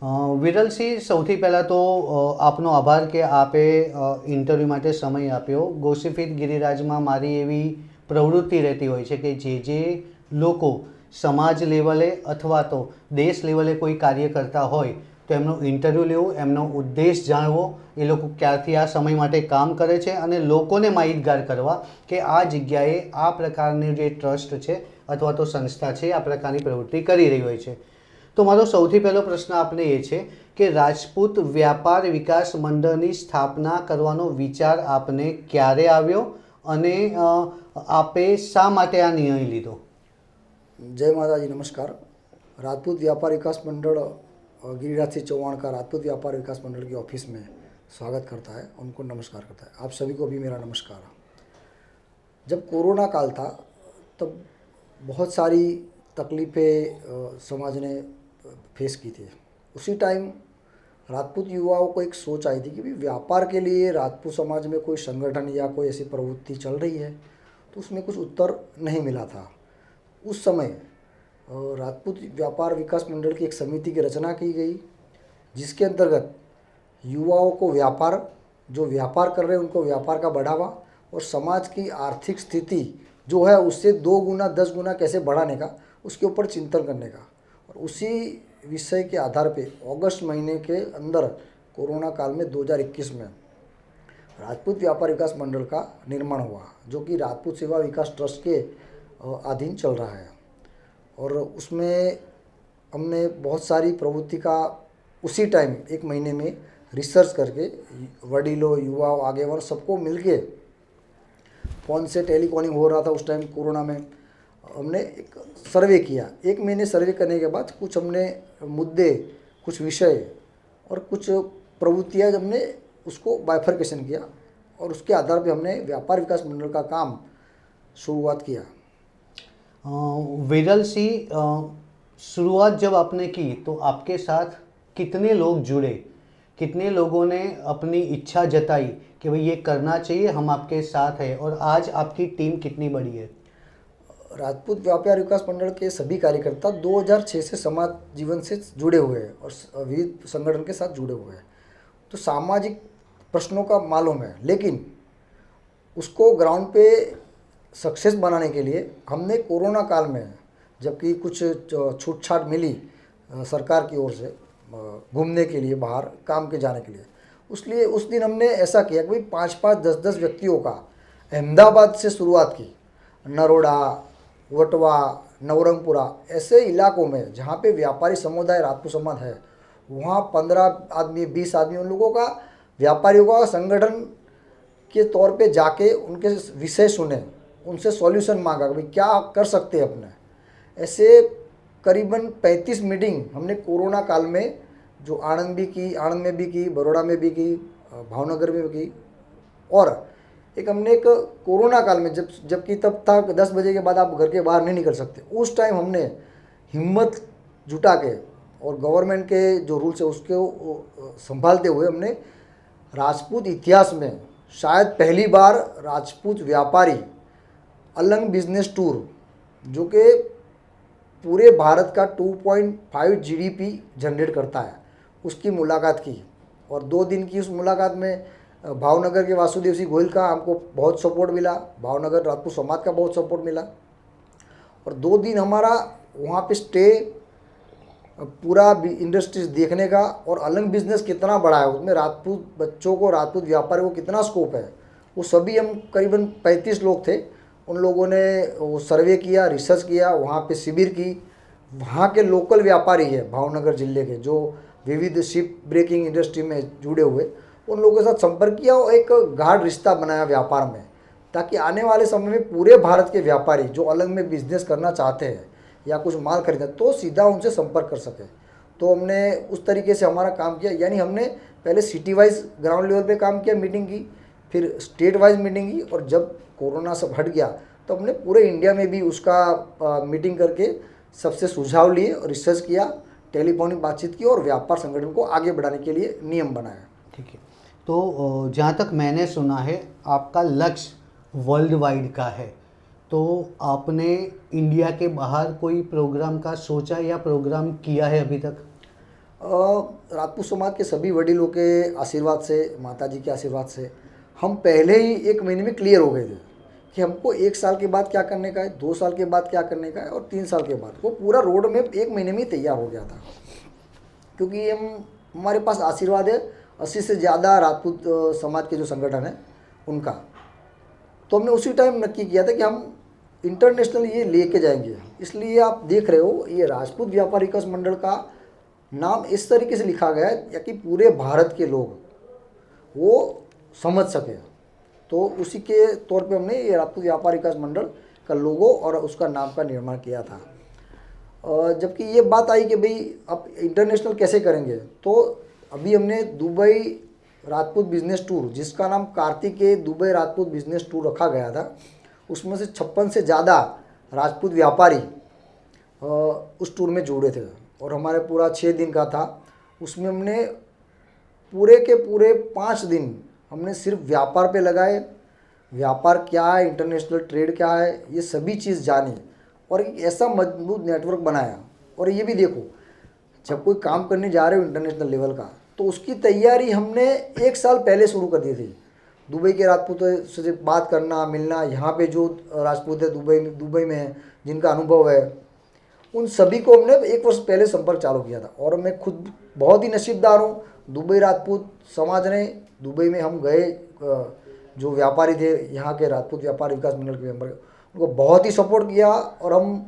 વિરલસિંહ, સૌથી પહેલાં તો આપનો આભાર કે આપે ઇન્ટરવ્યૂ માટે સમય આપ્યો. ગોસીફિટ ગિરિરાજમાં મારી એવી પ્રવૃત્તિ રહેતી હોય છે કે જે લોકો સમાજ લેવલે અથવા તો દેશ લેવલે કોઈ કાર્ય કરતા હોય તો એમનો ઇન્ટરવ્યૂ લેવું, એમનો ઉદ્દેશ જાણવો, એ લોકો ક્યારથી આ સમય માટે કામ કરે છે અને લોકોને માહિતગાર કરવા કે આ જગ્યાએ આ પ્રકારની જે ટ્રસ્ટ છે અથવા તો સંસ્થા છે આ પ્રકારની પ્રવૃત્તિ કરી રહી હોય છે. તો મારો સૌથી પહેલો પ્રશ્ન આપને એ છે કે રાજપૂત વ્યાપાર વિકાસ મંડળની સ્થાપના કરવાનો વિચાર આપને ક્યારે આવ્યો અને આપે શા માટે આ નિર્ણય લીધો? जय माता जी, नमस्कार। राजपूत व्यापार विकास मंडल गिरिराज सिंह चौहान का राजपूत व्यापार विकास मंडल की ऑफिस में स्वागत करता है, उनको नमस्कार करता है। आप सभी को भी मेरा नमस्कार। जब कोरोना काल था तब बहुत सारी तकलीफ़ें समाज ने फेस की थी। उसी टाइम राजपूत युवाओं को एक सोच आई थी कि भाई व्यापार के लिए राजपूत समाज में कोई संगठन या कोई ऐसी प्रवृत्ति चल रही है, तो उसमें कुछ उत्तर नहीं मिला था। उस समय राजपूत व्यापार विकास मंडल की एक समिति की रचना की गई, जिसके अंतर्गत युवाओं को व्यापार, जो व्यापार कर रहे हैं उनको व्यापार का बढ़ावा और समाज की आर्थिक स्थिति जो है उससे 2 गुना 10 गुना कैसे बढ़ाने का, उसके ऊपर चिंतन करने का। और उसी विषय के आधार पे अगस्त महीने के अंदर कोरोना काल में 2021 में राजपूत व्यापार विकास मंडल का निर्माण हुआ, जो कि राजपूत सेवा विकास ट्रस्ट के अधीन चल रहा है। और उसमें हमने बहुत सारी प्रवृत्ति का उसी टाइम 1 महीने में रिसर्च करके वडीलों, युवाओं, आगेवान सबको मिलके फ़ोन से टेलीकॉलिंग हो रहा था उस टाइम कोरोना में, हमने एक सर्वे किया। 1 महीने सर्वे करने के बाद कुछ हमने मुद्दे, कुछ विषय और कुछ प्रवृत्तियाँ हमने उसको बाइफर्केशन किया और उसके आधार पे हमने व्यापार विकास मंडल का काम शुरुआत किया। विरल सिंह, शुरुआत जब आपने की तो आपके साथ कितने लोग जुड़े, कितने लोगों ने अपनी इच्छा जताई कि भाई ये करना चाहिए, हम आपके साथ हैं, और आज आपकी टीम कितनी बड़ी है? राजपूत व्यापार विकास मंडल के सभी कार्यकर्ता 2006 से समाज जीवन से जुड़े हुए हैं और विविध संगठन के साथ जुड़े हुए हैं, तो सामाजिक प्रश्नों का मालूम है। लेकिन उसको ग्राउंड पे सक्सेस बनाने के लिए हमने कोरोना काल में, जबकि कुछ छूट छाट मिली सरकार की ओर से घूमने के लिए, बाहर काम के जाने के लिए, उसलिए उस दिन हमने ऐसा किया कि भाई 5-5, 10-10 व्यक्तियों का अहमदाबाद से शुरुआत की। नरोडा, वटवा, नवरंगपुरा ऐसे इलाकों में जहाँ पे व्यापारी समुदाय राजपूत समाज है, वहाँ 15 आदमी, 20 आदमी, उन लोगों का, व्यापारियों का संगठन के तौर पे जाके उनके विषय सुने, उनसे सॉल्यूशन मांगा कि भाई क्या कर सकते हैं अपने। ऐसे करीबन 35 मीटिंग हमने कोरोना काल में, जो आनंद में भी की, बड़ौदा में भी की, भावनगर में भी की। और एक हमने एक कोरोना काल में जबकि तब था 10 बजे के बाद आप घर के बाहर नहीं निकल सकते, उस टाइम हमने हिम्मत जुटा के और गवर्नमेंट के जो रूल्स है उसको संभालते हुए हमने राजपूत इतिहास में शायद पहली बार राजपूत व्यापारी अलंग बिजनेस टूर, जो कि पूरे भारत का 2.5 जीडीपी जनरेट करता है, उसकी मुलाकात की। और 2 दिन की उस मुलाकात में भावनगर के वासुदेव सिंह गोयल का हमको बहुत सपोर्ट मिला, भावनगर राजपूत समाज का बहुत सपोर्ट मिला। और 2 दिन हमारा वहाँ पे स्टे, पूरा इंडस्ट्रीज देखने का, और अलग बिजनेस कितना बड़ा है, उसमें राजपूत बच्चों को, राजपूत व्यापारियों को कितना स्कोप है, वो सभी हम करीबन 35 लोग थे। उन लोगों ने वो सर्वे किया, रिसर्च किया, वहाँ पे शिविर की। वहाँ के लोकल व्यापारी है भावनगर जिले के, जो विविध शिप ब्रेकिंग इंडस्ट्री में जुड़े हुए, उन लोगों के साथ संपर्क किया और एक गाढ़ रिश्ता बनाया व्यापार में, ताकि आने वाले समय में पूरे भारत के व्यापारी जो अलग में बिजनेस करना चाहते हैं या कुछ माल खरीदना, तो सीधा उनसे संपर्क कर सके। तो हमने उस तरीके से हमारा काम किया, यानी हमने पहले सिटी वाइज ग्राउंड लेवल पे काम किया, मीटिंग की, फिर स्टेट वाइज मीटिंग की, और जब कोरोना सब हट गया तो हमने पूरे इंडिया में भी उसका मीटिंग करके सबसे सुझाव लिए और रिसर्च किया, टेलीफोनिक बातचीत की और व्यापार संगठन को आगे बढ़ाने के लिए नियम बनाया। ठीक है, तो जहाँ तक मैंने सुना है आपका लक्ष्य वर्ल्ड वाइड का है, तो आपने इंडिया के बाहर कोई प्रोग्राम का सोचा या प्रोग्राम किया है अभी तक? राजपूत समाज के सभी वडीलों के आशीर्वाद से, माताजी के आशीर्वाद से हम पहले ही 1 महीने में क्लियर हो गए थे कि हमको 1 साल के बाद क्या करने का है, 2 साल के बाद क्या करने का है और 3 साल के बाद। वो पूरा रोड मैप 1 महीने में ही तैयार हो गया था, क्योंकि हमारे पास आशीर्वाद है 80 से ज़्यादा राजपूत समाज के जो संगठन है उनका। तो हमने उसी टाइम नक्की किया था कि हम इंटरनेशनल ये लेके जाएंगे। इसलिए आप देख रहे हो ये राजपूत व्यापार विकास मंडल का नाम इस तरीके से लिखा गया है या कि पूरे भारत के लोग वो समझ सके। तो उसी के तौर पे हमने ये राजपूत व्यापार विकास मंडल का लोगो और उसका नाम का निर्माण किया था। जबकि ये बात आई कि भाई अब इंटरनेशनल कैसे करेंगे, तो अभी हमने दुबई राजपूत बिजनेस टूर, जिसका नाम Kartikeya Dubai Rajput business tour रखा गया था, उसमें से 56 से ज़्यादा राजपूत व्यापारी उस टूर में जुड़े थे और हमारे पूरा 6 दिन का था। उसमें हमने पूरे के पूरे 5 दिन हमने सिर्फ व्यापार पे लगाए। व्यापार क्या है, इंटरनेशनल ट्रेड क्या है, ये सभी चीज़ जानी और एक ऐसा मजबूत नेटवर्क बनाया। और ये भी देखो, जब कोई काम करने जा रहे हो इंटरनेशनल लेवल का, तो उसकी तैयारी हमने 1 साल पहले शुरू कर दी थी। दुबई के राजपूतों से बात करना, मिलना, यहाँ पे जो राजपूत है दुबई में है, जिनका अनुभव है, उन सभी को हमने 1 वर्ष पहले संपर्क चालू किया था। और मैं खुद बहुत ही नसीबदार हूँ, दुबई राजपूत समाज ने, दुबई में हम गए, जो व्यापारी थे यहाँ के राजपूत व्यापार विकास मंडल के मेंबर, उनको बहुत ही सपोर्ट किया। और हम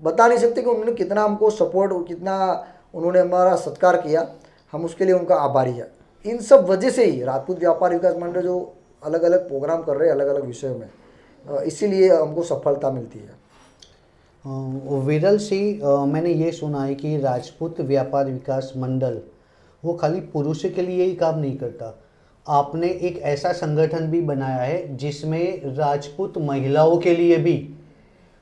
बता नहीं सकते कि उन्होंने कितना हमको सपोर्ट और कितना उन्होंने हमारा सत्कार किया। हम उसके लिए उनका आभारी है। इन सब वजह से ही राजपूत व्यापार विकास मंडल जो अलग अलग प्रोग्राम कर रहे हैं अलग अलग विषयों में, इसीलिए हमको सफलता मिलती है। विरल सिंह, मैंने ये सुना है कि राजपूत व्यापार विकास मंडल वो खाली पुरुषों के लिए ही काम नहीं करता। आपने एक ऐसा संगठन भी बनाया है जिसमें राजपूत महिलाओं के लिए भी